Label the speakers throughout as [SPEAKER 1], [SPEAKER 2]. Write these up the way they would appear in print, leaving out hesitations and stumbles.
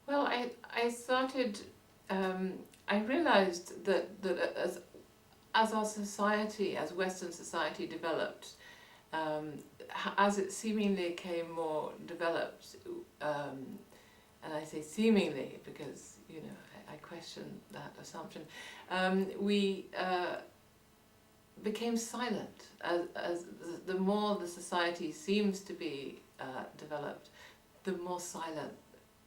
[SPEAKER 1] Well, I started, I realized that as our society, as Western society developed, as it seemingly became more developed, and I say seemingly because, you know, I question that assumption, we became silent. As the more the society seems to be developed, the more silent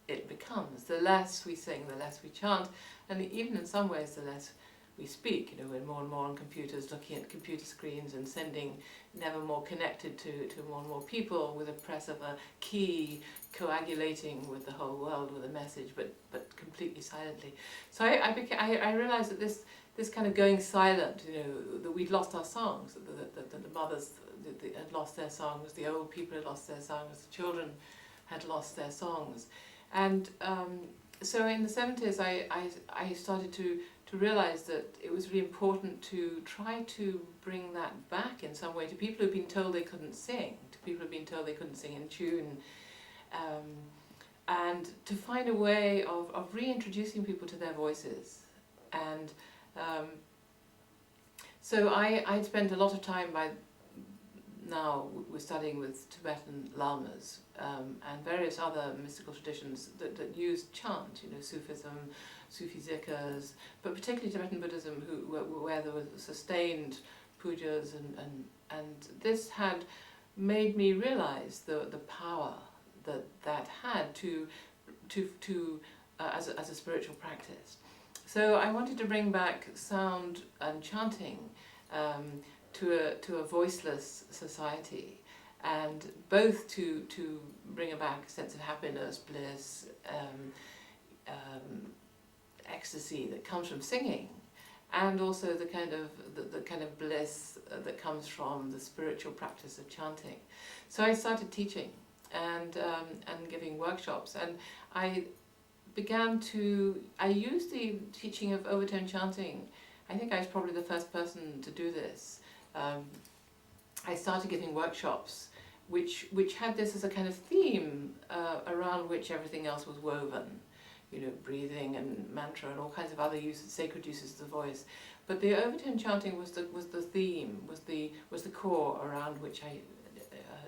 [SPEAKER 1] it becomes. The less we sing, the less we chant, and even in some ways the less we speak. You know, we're more and more on computers, looking at computer screens and sending, never more connected to more and more people with a press of a key, coagulating with the whole world with a message, but completely silently. So I realized that this kind of going silent, you know, that we'd lost our songs, that the mothers had lost their songs, the old people had lost their songs, the children had lost their songs. And so in the 70s I started to realize that it was really important to try to bring that back in some way to people who've been told they couldn't sing, to people who've been told they couldn't sing in tune, and to find a way of reintroducing people to their voices. And so I'd spent a lot of time now we're studying with Tibetan lamas and various other mystical traditions that use chant, you know, Sufism, Sufi zikkers, but particularly Tibetan Buddhism, where there was sustained pujas, and this had made me realize the power that had as a spiritual practice. So I wanted to bring back sound and chanting to a voiceless society, and both to bring back a sense of happiness, bliss, ecstasy that comes from singing, and also the kind of bliss that comes from the spiritual practice of chanting. So I started teaching and giving workshops, and I used the teaching of overtone chanting. I think I was probably the first person to do this. I started giving workshops which had this as a kind of theme around which everything else was woven. You know, breathing and mantra and all kinds of other sacred uses of the voice. But the overtone chanting was the theme, was the core around which I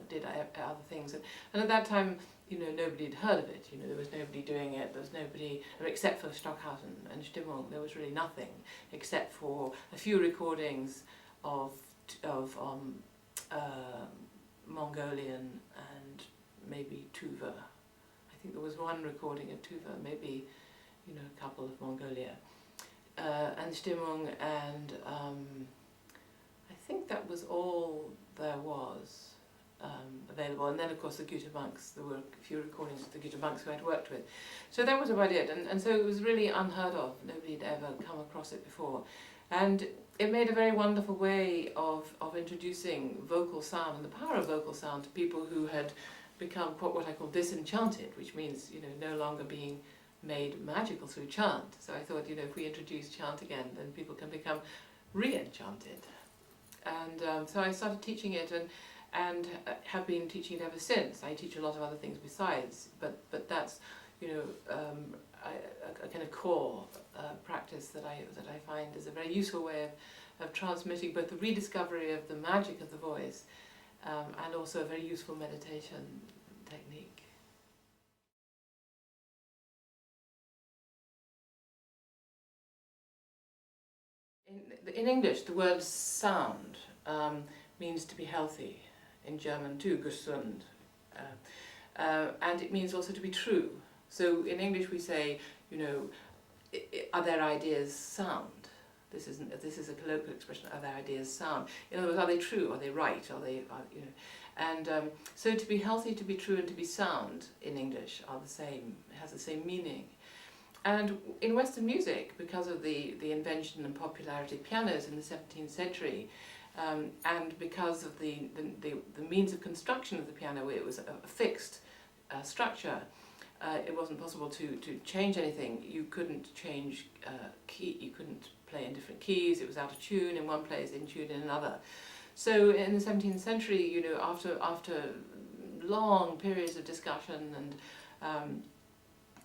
[SPEAKER 1] did other things. And at that time, you know, nobody had heard of it. You know, there was nobody doing it. There was nobody, except for Stockhausen and Stimmung. There was really nothing except for a few recordings of Mongolian and maybe Tuva. I think there was one recording of Tuva, maybe, you know, a couple of Mongolia, and Stimmung, and I think that was all there was available. And then of course the Gutta monks, there were a few recordings of the Gutta monks who I'd worked with. So that was about it, and so it was really unheard of. Nobody had ever come across it before. And it made a very wonderful way of introducing vocal sound and the power of vocal sound to people who had become what I call disenchanted, which means, you know, no longer being made magical through chant. So I thought, you know, if we introduce chant again, then people can become re-enchanted. And so I started teaching it and have been teaching it ever since. I teach a lot of other things besides, but that's, you know, a kind of core practice that I find is a very useful way of transmitting both the rediscovery of the magic of the voice and also a very useful meditation technique. In English, the word sound means to be healthy. In German too, gesund. And it means also to be true. So in English we say, you know, are their ideas sound? This is a colloquial expression, are their ideas sound? In other words, are they true? Are they right? You know? And so to be healthy, to be true, and to be sound in English are the same, has the same meaning. And in Western music, because of the invention and popularity of pianos in the 17th century, and because of the means of construction of the piano, it was a fixed structure. It wasn't possible to change anything. You couldn't change key. You couldn't play in different keys. It was out of tune in one place, in tune in another. So in the 17th century, you know, after long periods of discussion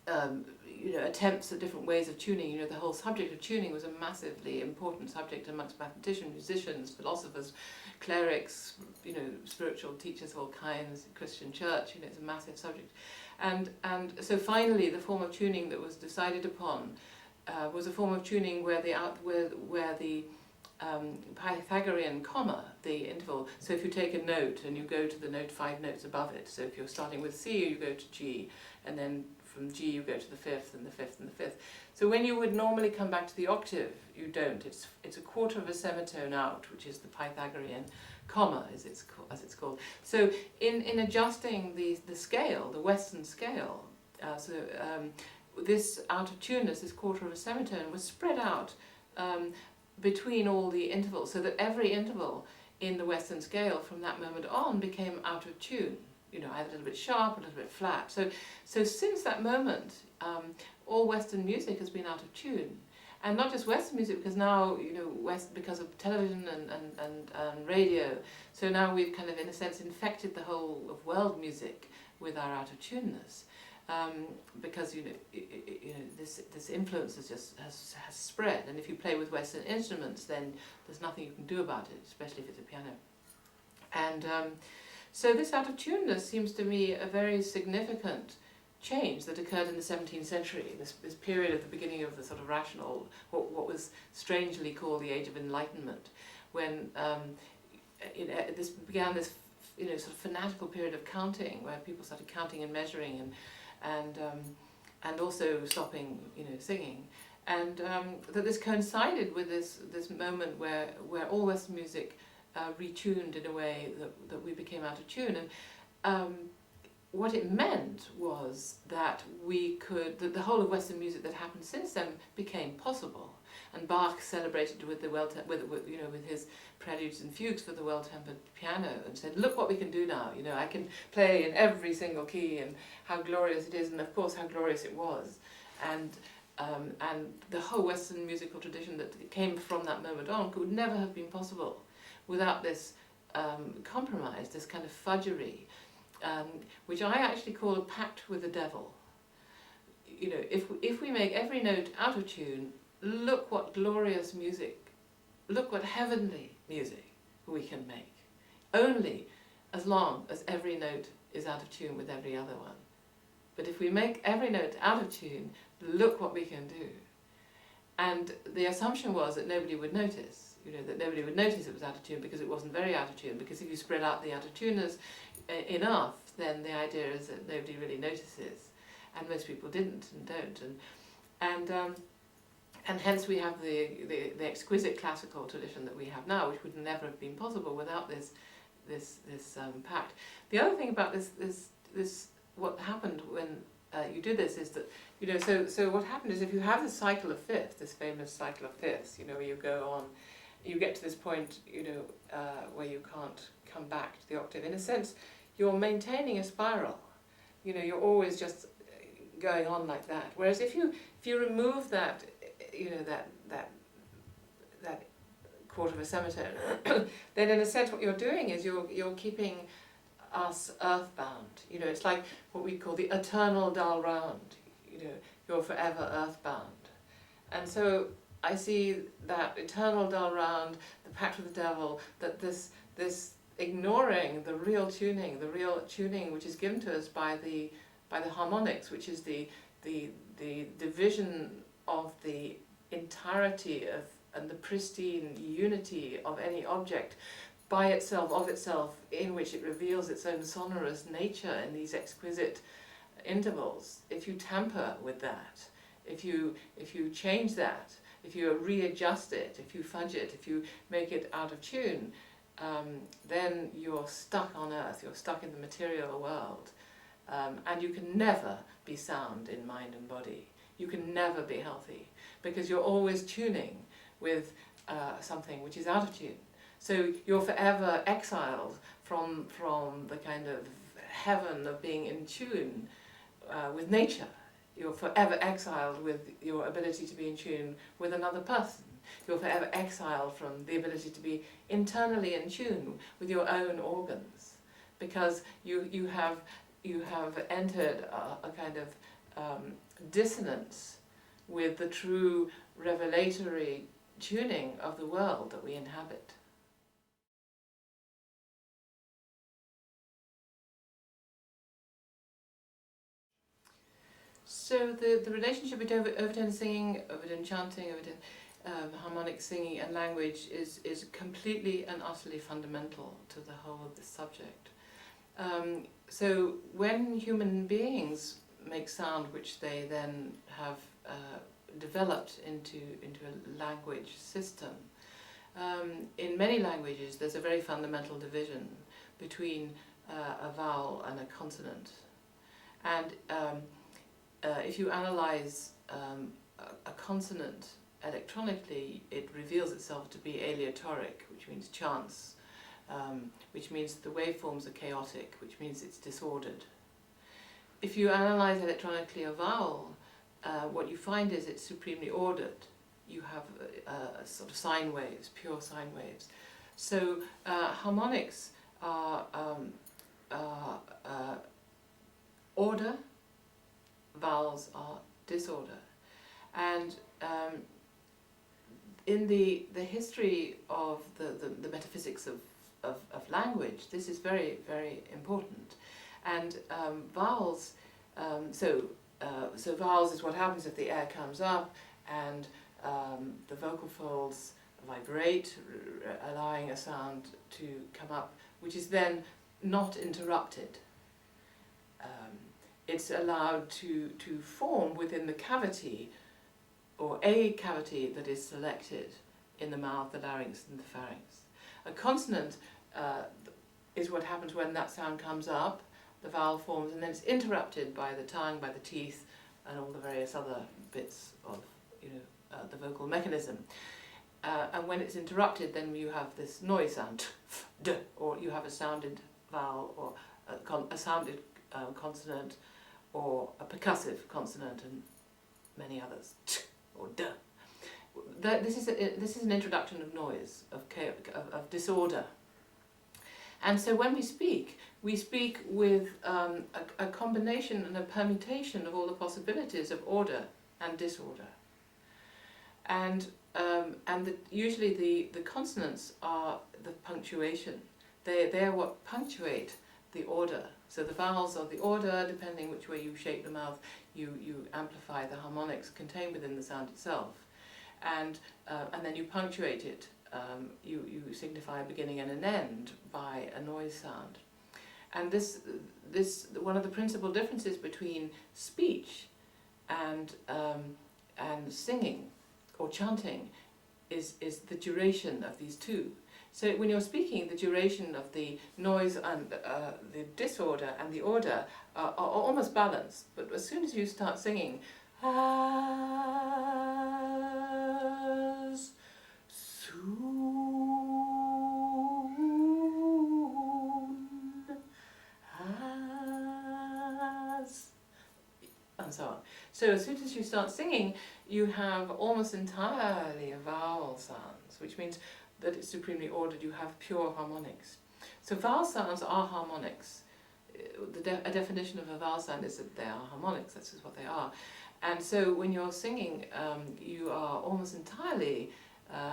[SPEAKER 1] you know, attempts at different ways of tuning. You know, the whole subject of tuning was a massively important subject amongst mathematicians, musicians, philosophers, clerics, you know, spiritual teachers of all kinds, Christian church. You know, it's a massive subject, and so finally the form of tuning that was decided upon was a form of tuning where the Pythagorean comma, the interval. So if you take a note and you go to the note 5 notes above it. So if you're starting with C, you go to G, and then from G you go to the 5th and the 5th and the 5th. So when you would normally come back to the octave, you don't. It's a quarter of a semitone out, which is the Pythagorean comma, as it's called. So in adjusting the scale, the Western scale, this out of tuneness, this quarter of a semitone, was spread out between all the intervals, so that every interval in the Western scale from that moment on became out of tune. You know, either a little bit sharp, a little bit flat. So since that moment, all Western music has been out of tune, and not just Western music, because now, you know, because of television and radio. So now we've kind of, in a sense, infected the whole of world music with our out of tuneness, because you know this influence has spread, and if you play with Western instruments, then there's nothing you can do about it, especially if it's a piano, and. So this out of tuneness seems to me a very significant change that occurred in the 17th century, this period at the beginning of the sort of rational, what was strangely called the Age of Enlightenment, when this began this, you know, sort of fanatical period of counting, where people started counting and measuring and also stopping, you know, singing, and that this coincided with this moment where all Western music retuned in a way that we became out of tune, and what it meant was that the whole of Western music that happened since then became possible, and Bach celebrated with his preludes and fugues for the well-tempered piano, and said, "Look what we can do now. You know, I can play in every single key, and how glorious it is," and of course how glorious it was, and the whole Western musical tradition that came from that moment on could never have been possible without this compromise, this kind of fudgery, which I actually call a pact with the devil. You know, if we make every note out of tune, look what glorious music, look what heavenly music we can make. Only as long as every note is out of tune with every other one. But if we make every note out of tune, look what we can do. And the assumption was that nobody would notice. You know, that nobody would notice it was out of tune because it wasn't very out of tune, because if you spread out the out of tuners enough, then the idea is that nobody really notices, and most people didn't and don't, and hence we have the exquisite classical tradition that we have now, which would never have been possible without this pact. The other thing about this what happened when you do this is that, you know, so what happened is, if you have the cycle of fifths, this famous cycle of fifths, you know, where you go on, you get to this point, you know, where you can't come back to the octave. In a sense, you're maintaining a spiral. You know, you're always just going on like that. Whereas if you remove that, you know, that quarter of a semitone, then in a sense what you're doing is you're keeping us earthbound. You know, it's like what we call the eternal dull round. You know, you're forever earthbound. And so I see that eternal dull round, the pact with the devil, that this ignoring the real tuning which is given to us by the harmonics, which is the division of the entirety of and the pristine unity of any object by itself, of itself, in which it reveals its own sonorous nature in these exquisite intervals. If you tamper with that, if you change that, if you readjust it, if you fudge it, if you make it out of tune, then you're stuck on earth, you're stuck in the material world, and you can never be sound in mind and body. You can never be healthy, because you're always tuning with something which is out of tune. So you're forever exiled from the kind of heaven of being in tune with nature. You're forever exiled with your ability to be in tune with another person. You're forever exiled from the ability to be internally in tune with your own organs, because you have entered a kind of dissonance with the true revelatory tuning of the world that we inhabit. So the relationship between overtone singing, overtone chanting, overtone harmonic singing and language is completely and utterly fundamental to the whole of this subject. So when human beings make sound, which they then have developed into a language system, in many languages there's a very fundamental division between a vowel and a consonant. And if you analyze a consonant electronically, it reveals itself to be aleatoric, which means chance, which means the waveforms are chaotic, which means it's disordered. If you analyze electronically a vowel, what you find is it's supremely ordered. You have sort of sine waves, pure sine waves. So harmonics are order, vowels are disorder. And in the history of the metaphysics of language, this is very, very important. And vowels, so vowels is what happens if the air comes up and the vocal folds vibrate, allowing a sound to come up, which is then not interrupted. It's allowed to form within the cavity, or a cavity that is selected in the mouth, the larynx and the pharynx. A consonant is what happens when that sound comes up, the vowel forms, and then it's interrupted by the tongue, by the teeth, and all the various other bits of the vocal mechanism. And when it's interrupted, then you have this noise sound, d, or you have a sounded vowel, or a sounded consonant, or a percussive consonant, and many others, t, or d. This is an introduction of noise, of disorder. And so when we speak with a combination and a permutation of all the possibilities of order and disorder. And usually the consonants are the punctuation. They're what punctuate the order. So the vowels are the order, depending which way you shape the mouth, you amplify the harmonics contained within the sound itself. And then you punctuate it. You signify a beginning and an end by a noise sound. And this one of the principal differences between speech and singing or chanting is the duration of these two. So when you're speaking, the duration of the noise and the disorder and the order are almost balanced. But as soon as you start singing, as soon as, and so on. So as soon as you start singing, you have almost entirely vowel sounds, which means that it's supremely ordered. You have pure harmonics. So vowel sounds are harmonics. A definition of a vowel sound is that they are harmonics. That's just what they are. And so when you're singing, you are almost entirely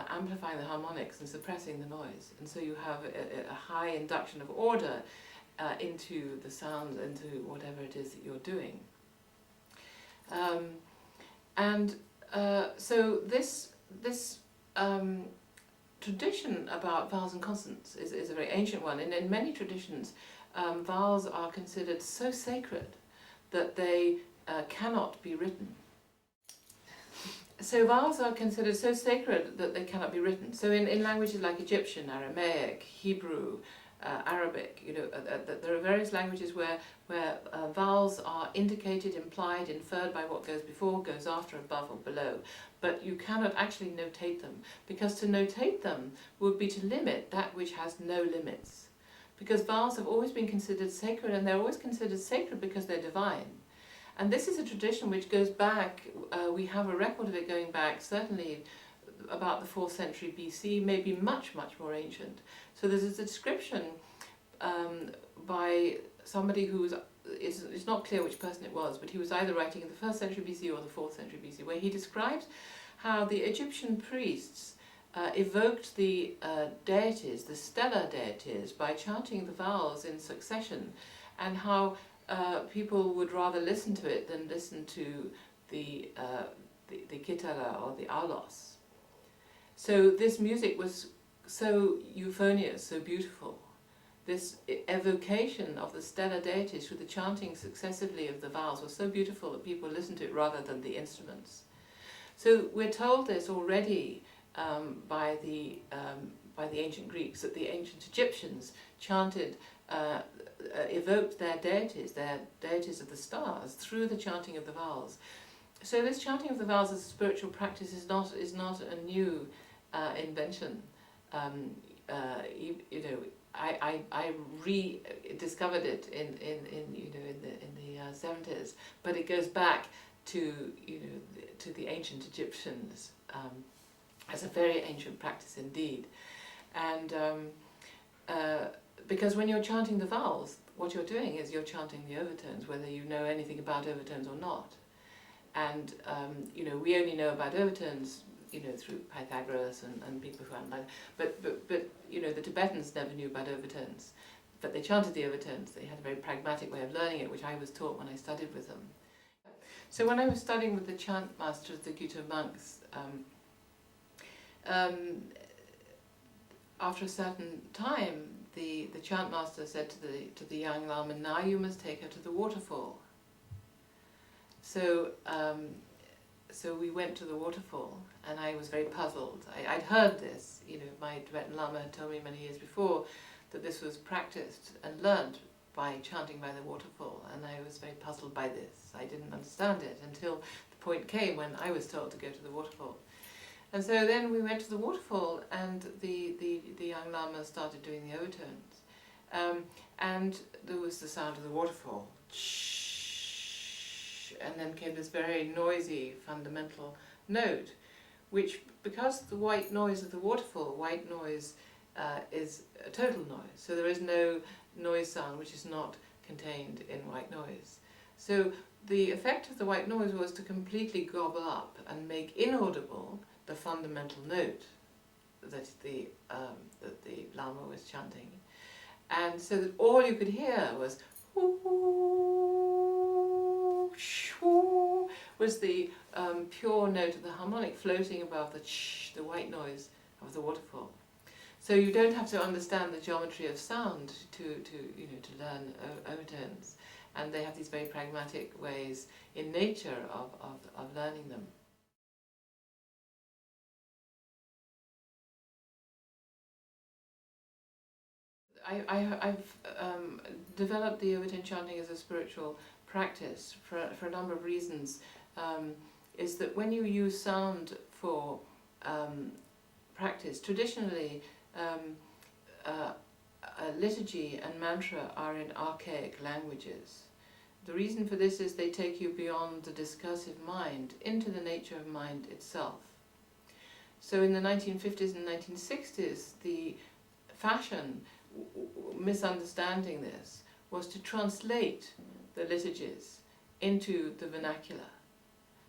[SPEAKER 1] amplifying the harmonics and suppressing the noise. And so you have a high induction of order into the sound, into whatever it is that you're doing. So this tradition about vowels and consonants is a very ancient one, and in many traditions vowels are considered so sacred that they cannot be written. So vowels are considered so sacred that they cannot be written. So in languages like Egyptian, Aramaic, Hebrew, Arabic, there are various languages where vowels are indicated, implied, inferred by what goes before, goes after, above or below. But you cannot actually notate them, because to notate them would be to limit that which has no limits. Because vowels have always been considered sacred, and they're always considered sacred because they're divine. And this is a tradition which goes back, we have a record of it going back certainly about the 4th century BC, maybe much, much more ancient. So there's a description by somebody who's it's not clear which person it was, but he was either writing in the 1st century BC or the 4th century BC, where he describes how the Egyptian priests evoked the deities, the stellar deities, by chanting the vowels in succession, and how people would rather listen to it than listen to the kitara or the aulos. So this music was so euphonious, so beautiful. This evocation of the stellar deities through the chanting successively of the vowels was so beautiful that people listened to it rather than the instruments. So we're told this already by the ancient Greeks, that the ancient Egyptians chanted, evoked their deities of the stars, through the chanting of the vowels. So this chanting of the vowels as a spiritual practice is not a new invention. I rediscovered it in the 70s, but it goes back to the ancient Egyptians as a very ancient practice indeed. And because when you're chanting the vowels, what you're doing is you're chanting the overtones, whether you know anything about overtones or not. And we only know about overtones through Pythagoras and people who analyze. But the Tibetans never knew about overtones, but they chanted the overtones. They had a very pragmatic way of learning it, which I was taught when I studied with them. So when I was studying with the chant masters, the Gyuto monks, after a certain time, the chant master said to the young Lama, "Now you must take her to the waterfall." So we went to the waterfall, and I was very puzzled. I'd heard this, my Tibetan Lama had told me many years before that this was practiced and learned by chanting by the waterfall, and I was very puzzled by this. I didn't understand it until the point came when I was told to go to the waterfall. And so then we went to the waterfall, and the young Lama started doing the overtones. And there was the sound of the waterfall. And then came this very noisy fundamental note, which, because the white noise of the waterfall, white noise is a total noise. So there is no noise sound which is not contained in white noise. So the effect of the white noise was to completely gobble up and make inaudible the fundamental note that the Lama was chanting. And so that all you could hear was the pure note of the harmonic floating above the white noise of the waterfall. So you don't have to understand the geometry of sound to learn overtones, and they have these very pragmatic ways in nature of learning them. I've developed the overtone chanting as a spiritual practice for a number of reasons. Is that when you use sound for practice, traditionally liturgy and mantra are in archaic languages. The reason for this is they take you beyond the discursive mind into the nature of mind itself. So in the 1950s and 1960s, the fashion, misunderstanding this, was to translate the liturgies into the vernacular.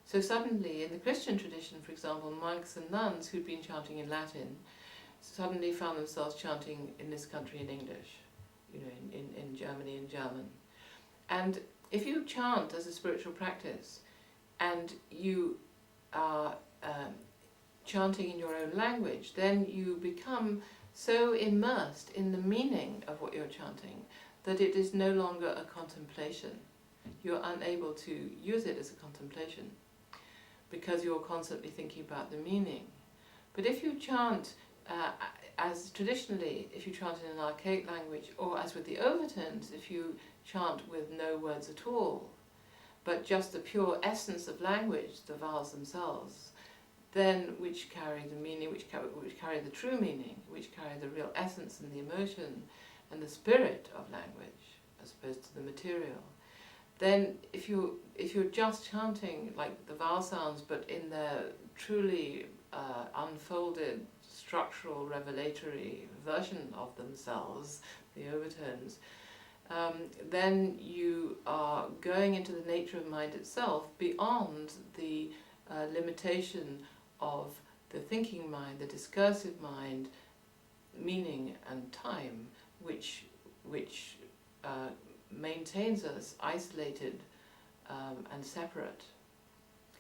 [SPEAKER 1] So suddenly, in the Christian tradition, for example, monks and nuns who'd been chanting in Latin suddenly found themselves chanting in this country in English, in Germany in German. And if you chant as a spiritual practice and you are chanting in your own language, then you become so immersed in the meaning of what you're chanting that it is no longer a contemplation. You're unable to use it as a contemplation because you're constantly thinking about the meaning. But if you chant as traditionally, if you chant in an archaic language, or as with the overtones, if you chant with no words at all, but just the pure essence of language, the vowels themselves, then which carry the meaning, which carry the true meaning, which carry the real essence and the emotion and the spirit of language, as opposed to the material, then if you're just chanting like the vowel sounds, but in their truly unfolded structural revelatory version of themselves, the overtones, then you are going into the nature of mind itself beyond the limitation of the thinking mind, the discursive mind, meaning and time, which maintains us isolated and separate.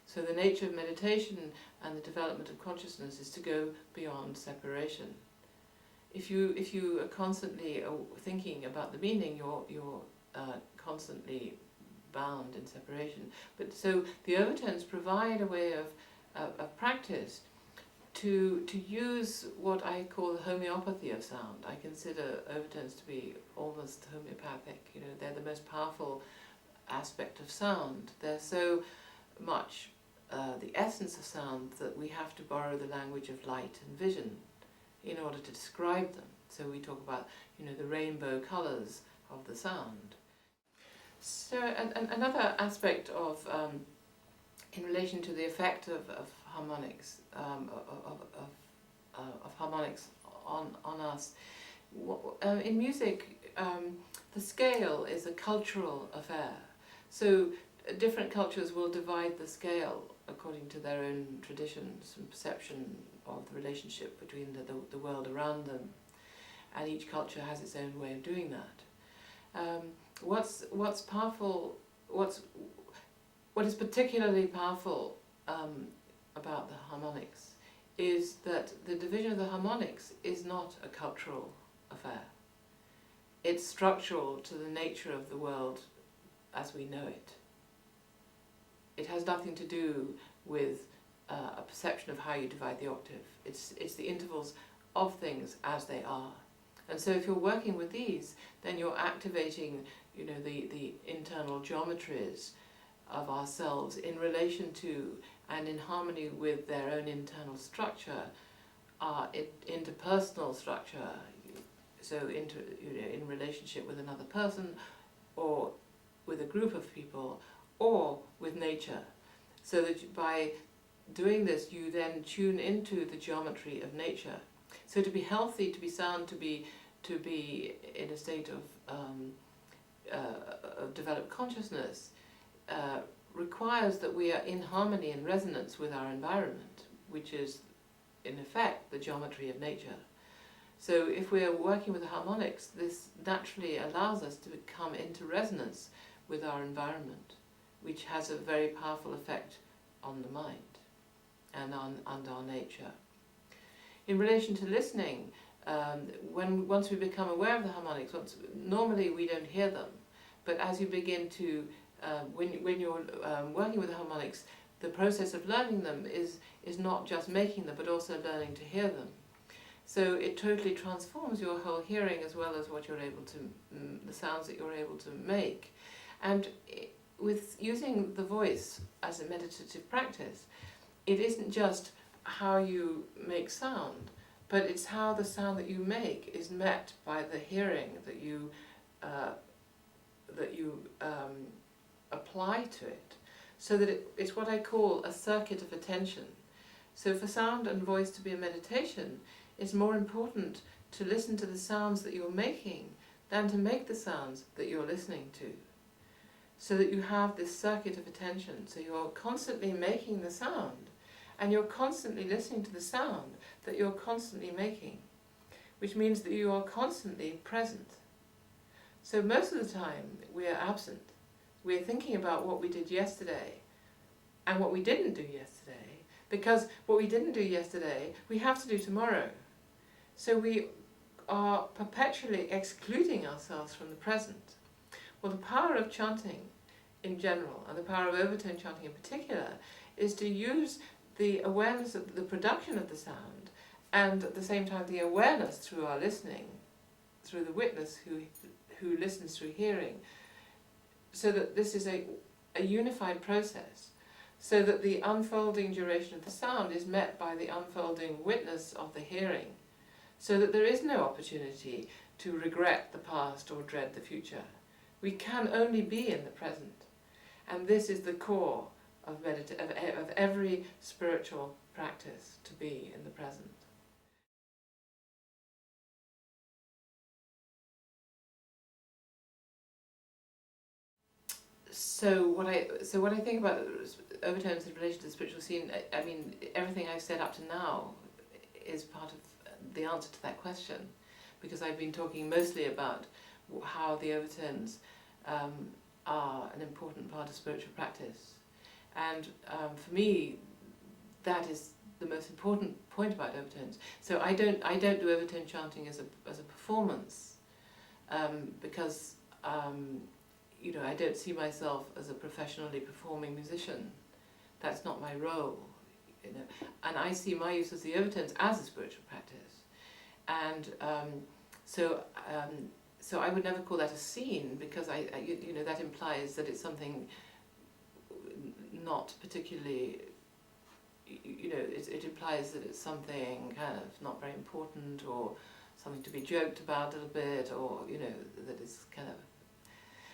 [SPEAKER 1] So the nature of meditation and the development of consciousness is to go beyond separation. If you are constantly thinking about the meaning, you're constantly bound in separation. But so the overtones provide a way of practice to use what I call the homeopathy of sound. I consider overtones to be almost homeopathic. You know, they're the most powerful aspect of sound. They're so much the essence of sound that we have to borrow the language of light and vision in order to describe them. So we talk about, you know, the rainbow colours of the sound. So another aspect of in relation to the effect of harmonics of harmonics on us, in music, the scale is a cultural affair. So different cultures will divide the scale according to their own traditions and perception of the relationship between the world around them, and each culture has its own way of doing that. What's powerful, what is particularly powerful about the harmonics is that the division of the harmonics is not a cultural affair. It's structural to the nature of the world as we know it. It has nothing to do with a perception of how you divide the octave. It's the intervals of things as they are. And so if you're working with these, then you're activating, you know, the internal geometries of ourselves in relation to and in harmony with their own internal structure, interpersonal structure, so in relationship with another person, or with a group of people, or with nature. So that by doing this, you then tune into the geometry of nature. So to be healthy, to be sound, to be in a state of developed consciousness, requires that we are in harmony and resonance with our environment, which is in effect the geometry of nature. So if we are working with the harmonics, this naturally allows us to come into resonance with our environment, which has a very powerful effect on the mind and on our nature. In relation to listening, once we become aware of the harmonics, normally we don't hear them, but as you begin to, when you're working with the harmonics, the process of learning them is not just making them, but also learning to hear them. So it totally transforms your whole hearing as well as what you're able to, the sounds that you're able to make. And with using the voice as a meditative practice, it isn't just how you make sound, but it's how the sound that you make is met by the hearing that you apply to it, so that it's what I call a circuit of attention. So for sound and voice to be a meditation, it's more important to listen to the sounds that you're making than to make the sounds that you're listening to. So that you have this circuit of attention, so you're constantly making the sound, and you're constantly listening to the sound that you're constantly making, which means that you are constantly present. So most of the time we are absent. We're thinking about what we did yesterday and what we didn't do yesterday, because what we didn't do yesterday we have to do tomorrow. So we are perpetually excluding ourselves from the present. Well, the power of chanting in general, and the power of overtone chanting in particular, is to use the awareness of the production of the sound, and at the same time the awareness through our listening, through the witness who listens through hearing, so that this is a unified process, so that the unfolding duration of the sound is met by the unfolding witness of the hearing, so that there is no opportunity to regret the past or dread the future. We can only be in the present, and this is the core of every spiritual practice, to be in the present. So what I think about overtones in relation to the spiritual scene, I mean, everything I've said up to now is part of the answer to that question, because I've been talking mostly about how the overtones are an important part of spiritual practice, and for me, that is the most important point about overtones. So I don't do overtone chanting as a performance, because you know, I don't see myself as a professionally performing musician. That's not my role, you know. And I see my use of the overtones as a spiritual practice, and so I would never call that a scene, because you know, that implies that it's something not particularly, you know, it implies that it's something kind of not very important, or something to be joked about a little bit, or, you know, that is kind of.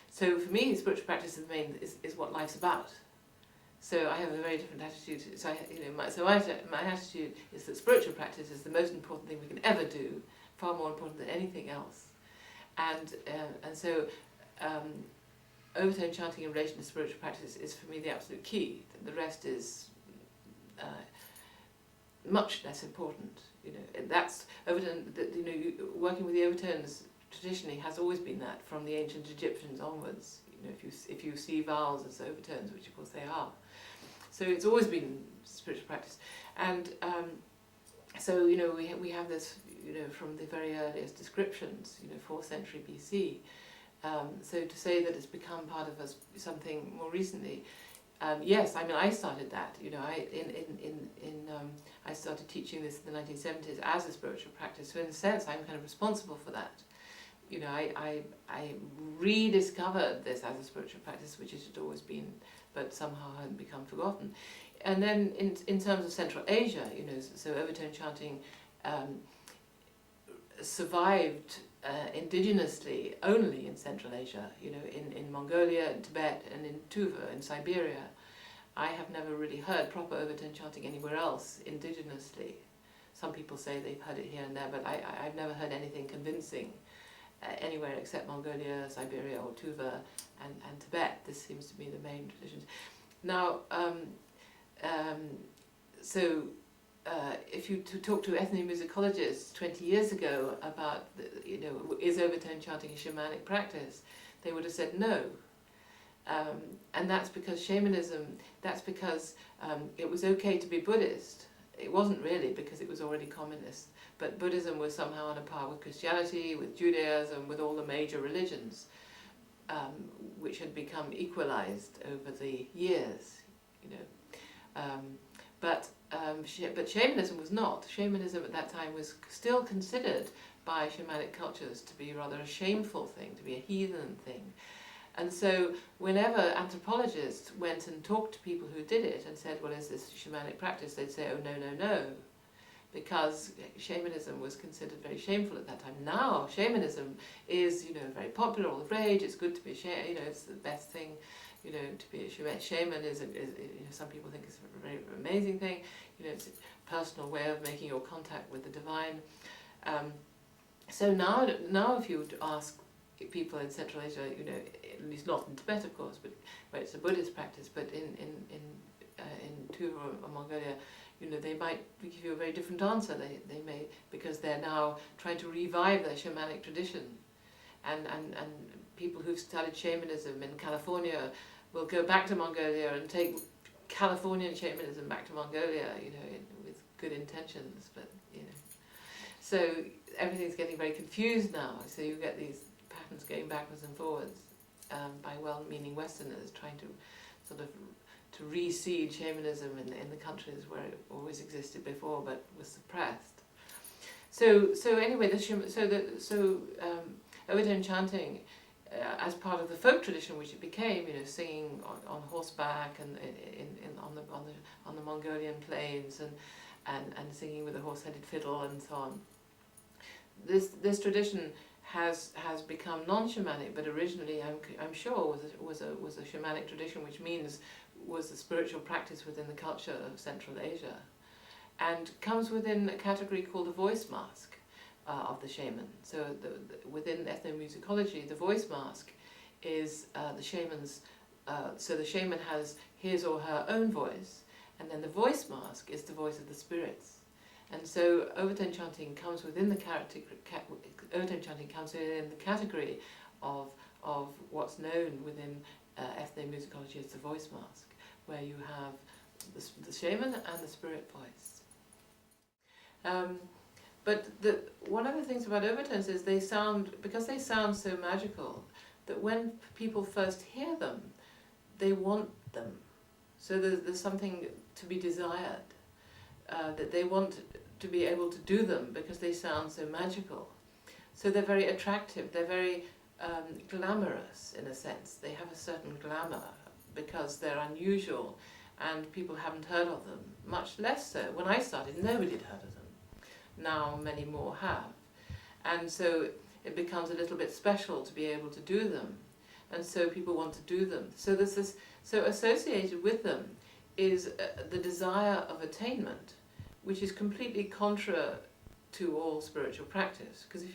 [SPEAKER 1] So for me, spiritual practice is what life's about. So I have a very different attitude. So my attitude is that spiritual practice is the most important thing we can ever do, far more important than anything else. And so overtone chanting in relation to spiritual practice is for me the absolute key. The rest is much less important. You know, that's overtone. You know, working with the overtones traditionally has always been that, from the ancient Egyptians onwards. You know, if you see vowels as overtones, which of course they are, so it's always been spiritual practice. And so, you know, we have this, you know, from the very earliest descriptions, you know, 4th century BC. So to say that it's become part of us something more recently, yes, I mean, I started that. You know, I started teaching this in the 1970s as a spiritual practice. So in a sense, I'm kind of responsible for that. You know, I rediscovered this as a spiritual practice, which it had always been, but somehow had become forgotten. And then in terms of Central Asia, you know, so overtone chanting survived indigenously only in Central Asia, you know, in Mongolia, in Tibet, and in Tuva, in Siberia. I have never really heard proper overtone chanting anywhere else indigenously. Some people say they've heard it here and there, but I've never heard anything convincing anywhere except Mongolia, Siberia, or Tuva, and Tibet. This seems to be the main traditions. Now, if you talk to ethnomusicologists 20 years ago about, you know, is overtone chanting a shamanic practice, they would have said no. And that's because shamanism, it was okay to be Buddhist. It wasn't really, because it was already communist. But Buddhism was somehow on a par with Christianity, with Judaism, with all the major religions, which had become equalized over the years, you know. But shamanism was not. Shamanism at that time was still considered by shamanic cultures to be rather a shameful thing, to be a heathen thing. And so whenever anthropologists went and talked to people who did it and said, well, is this shamanic practice? They'd say, oh, no, no, no, because shamanism was considered very shameful at that time. Now, shamanism is, you know, very popular, all the rage. It's good to be a shaman, you know, it's the best thing, you know, to be a shaman. Shaman is you know, some people think it's a very amazing thing. You know, it's a personal way of making your contact with the divine. So now if you would ask people in Central Asia, you know, at least not in Tibet, of course, but where it's a Buddhist practice, but in Tuva or Mongolia, you know, they might give you a very different answer. They may, because they're now trying to revive their shamanic tradition, and people who've studied shamanism in California will go back to Mongolia and take Californian shamanism back to Mongolia, you know, with good intentions, but, you know. So everything's getting very confused now, so you get these patterns going backwards and forwards by well-meaning Westerners trying to sort of to reseed shamanism in the countries where it always existed before but was suppressed. So anyway, overtone chanting as part of the folk tradition, which it became, you know, singing on horseback and on the Mongolian plains and singing with a horse-headed fiddle and so on. This tradition has become non-shamanic, but originally I'm sure was a shamanic tradition, which means was a spiritual practice within the culture of Central Asia, and comes within a category called the voice mask of the shaman. So within ethnomusicology, the voice mask is the shaman's so the shaman has his or her own voice, and then the voice mask is the voice of the spirits. And so overtone chanting comes within the category of what's known within ethnomusicology as the voice mask, where you have the shaman and the spirit voice. But one of the things about overtones is because they sound so magical, that when people first hear them, they want them. So there's something to be desired, that they want to be able to do them because they sound so magical. So they're very attractive, they're very glamorous in a sense. They have a certain glamour because they're unusual and people haven't heard of them, much less so. When I started, nobody had heard of them. Now many more have. And so it becomes a little bit special to be able to do them. And so people want to do them. So there's this, so associated with them is the desire of attainment, which is completely contra to all spiritual practice. Because if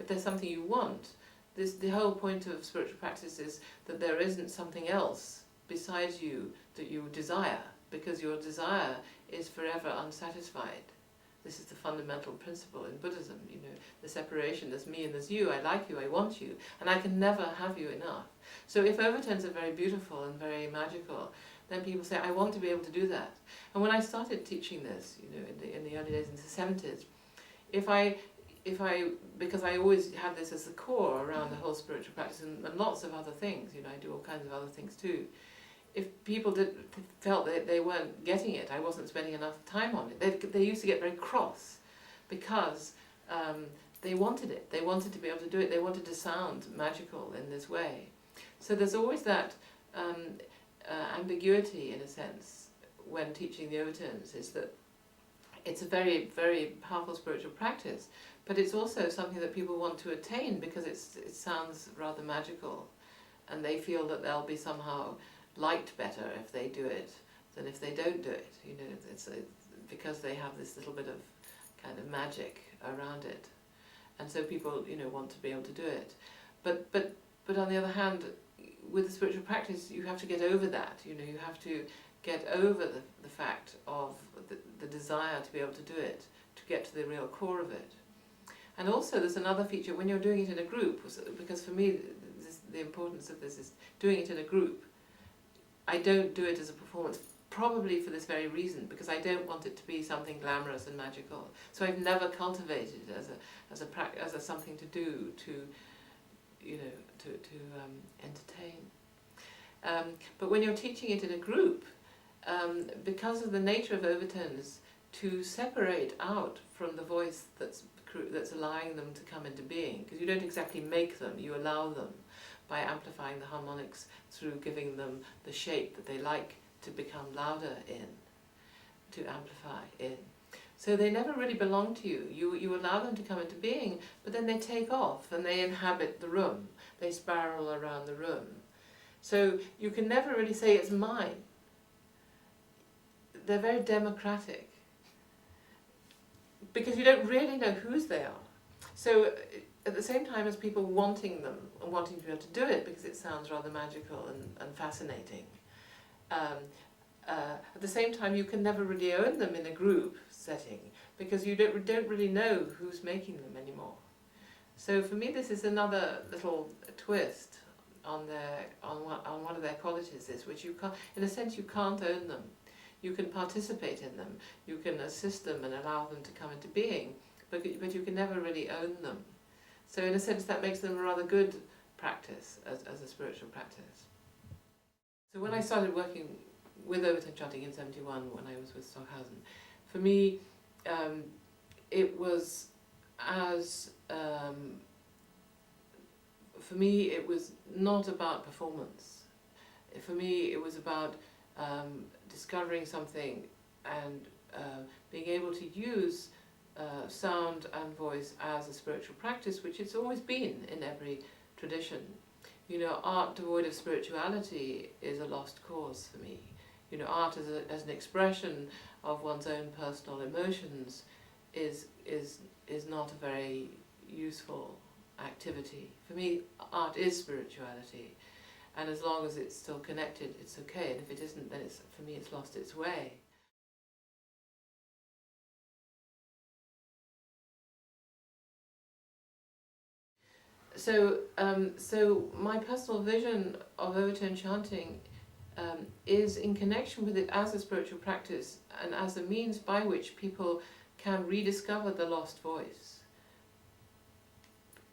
[SPEAKER 1] there's something you want, the whole point of spiritual practice is that there isn't something else besides you that you desire, because your desire is forever unsatisfied. This is the fundamental principle in Buddhism, the separation. There's me and there's you. I like you, I want you, and I can never have you enough. So if overtones are very beautiful and very magical, then people say, I want to be able to do that. And when I started teaching this, in the early days, in the 70s, because I always had this as the core around the whole spiritual practice and lots of other things, I do all kinds of other things too. If people felt that they weren't getting it, I wasn't spending enough time on it, they used to get very cross because they wanted it. They wanted to be able to do it. They wanted to sound magical in this way. So there's always that ambiguity, in a sense, when teaching the overtones, is that it's a very, very powerful spiritual practice, but it's also something that people want to attain because it sounds rather magical, and they feel that they'll be somehow liked better if they do it than if they don't do it. It's because they have this little bit of kind of magic around it, and so people want to be able to do it. But on the other hand, with the spiritual practice, you have to get over that. You have to get over the fact of the desire to be able to do it, to get to the real core of it. And also there's another feature when you're doing it in a group, because for me the importance of this is doing it in a group. I don't do it as a performance, probably for this very reason, because I don't want it to be something glamorous and magical. So I've never cultivated it as a something to do to entertain. But when you're teaching it in a group, because of the nature of overtones, to separate out from the voice that's allowing them to come into being, because you don't exactly make them, you allow them by amplifying the harmonics through giving them the shape that they like to become louder in, to amplify in. So they never really belong to you. You allow them to come into being, but then they take off and they inhabit the room. They spiral around the room. So you can never really say it's mine. They're very democratic, because you don't really know whose they are. So at the same time as people wanting them and wanting to be able to do it because it sounds rather magical and fascinating, at the same time you can never really own them in a group setting because you don't really know who's making them anymore. So for me this is another little twist on one of their qualities, which you can't, in a sense you can't own them. You can participate in them, you can assist them and allow them to come into being, but you can never really own them. So in a sense that makes them a rather good practice as a spiritual practice. So when I started working with overtone chanting in 71, when I was with Stockhausen, for me it was not about performance. For me it was about discovering something and being able to use sound and voice as a spiritual practice, which it's always been in every tradition. Art devoid of spirituality is a lost cause for me. Art as an expression of one's own personal emotions is not a very useful activity. For me, art is spirituality, and as long as it's still connected, it's okay, and if it isn't, then it's, for me, it's lost its way. So, so my personal vision of overtone chanting is in connection with it as a spiritual practice and as a means by which people can rediscover the lost voice,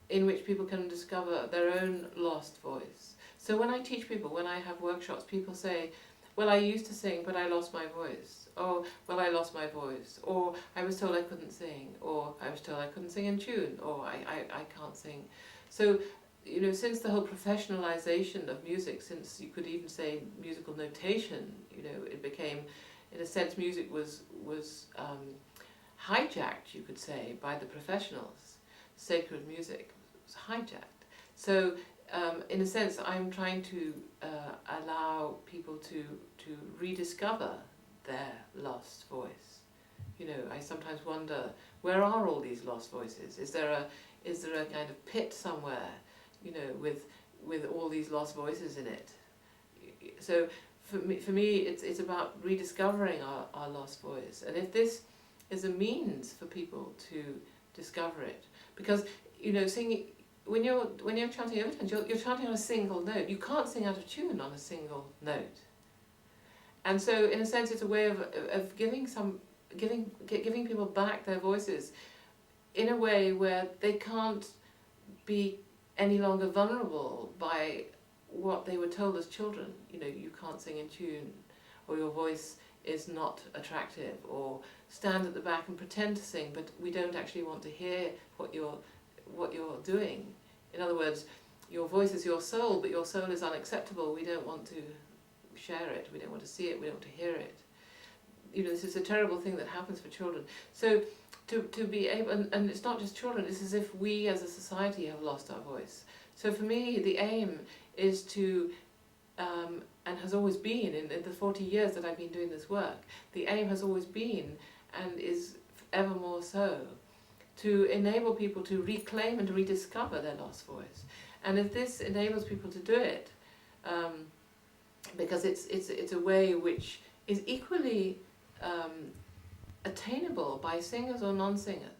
[SPEAKER 1] in which people can discover their own lost voice. So when I teach people, when I have workshops, people say, well, I used to sing, but I lost my voice. Or, well, I lost my voice. Or, I was told I couldn't sing. Or, I was told I couldn't sing in tune. Or, I can't sing. So, you know, since the whole professionalization of music, since you could even say musical notation, you know, it became, in a sense, music was hijacked, you could say, by the professionals. Sacred music was hijacked. So, in a sense, I'm trying to allow people to rediscover their lost voice. You know, I sometimes wonder, where are all these lost voices? Is there a kind of pit somewhere, you know, with all these lost voices in it? So for me, it's about rediscovering our lost voice, and if this is a means for people to discover it, because, you know, singing, when you're chanting overtones, you're chanting on a single note. You can't sing out of tune on a single note. And so, in a sense, it's a way of giving people back their voices in a way where they can't be any longer vulnerable by what they were told as children. You know, you can't sing in tune, or your voice is not attractive, or stand at the back and pretend to sing, but we don't actually want to hear what you're doing. In other words, your voice is your soul, but your soul is unacceptable. We don't want to share it, we don't want to see it, we don't want to hear it. You know, this is a terrible thing that happens for children. So to be able, and it's not just children, it's as if we as a society have lost our voice. So for me, the aim is to, and has always been, in the 40 years that I've been doing this work, the aim has always been, and is ever more so, to enable people to reclaim and to rediscover their lost voice. And if this enables people to do it, because it's a way which is equally attainable by singers or non-singers,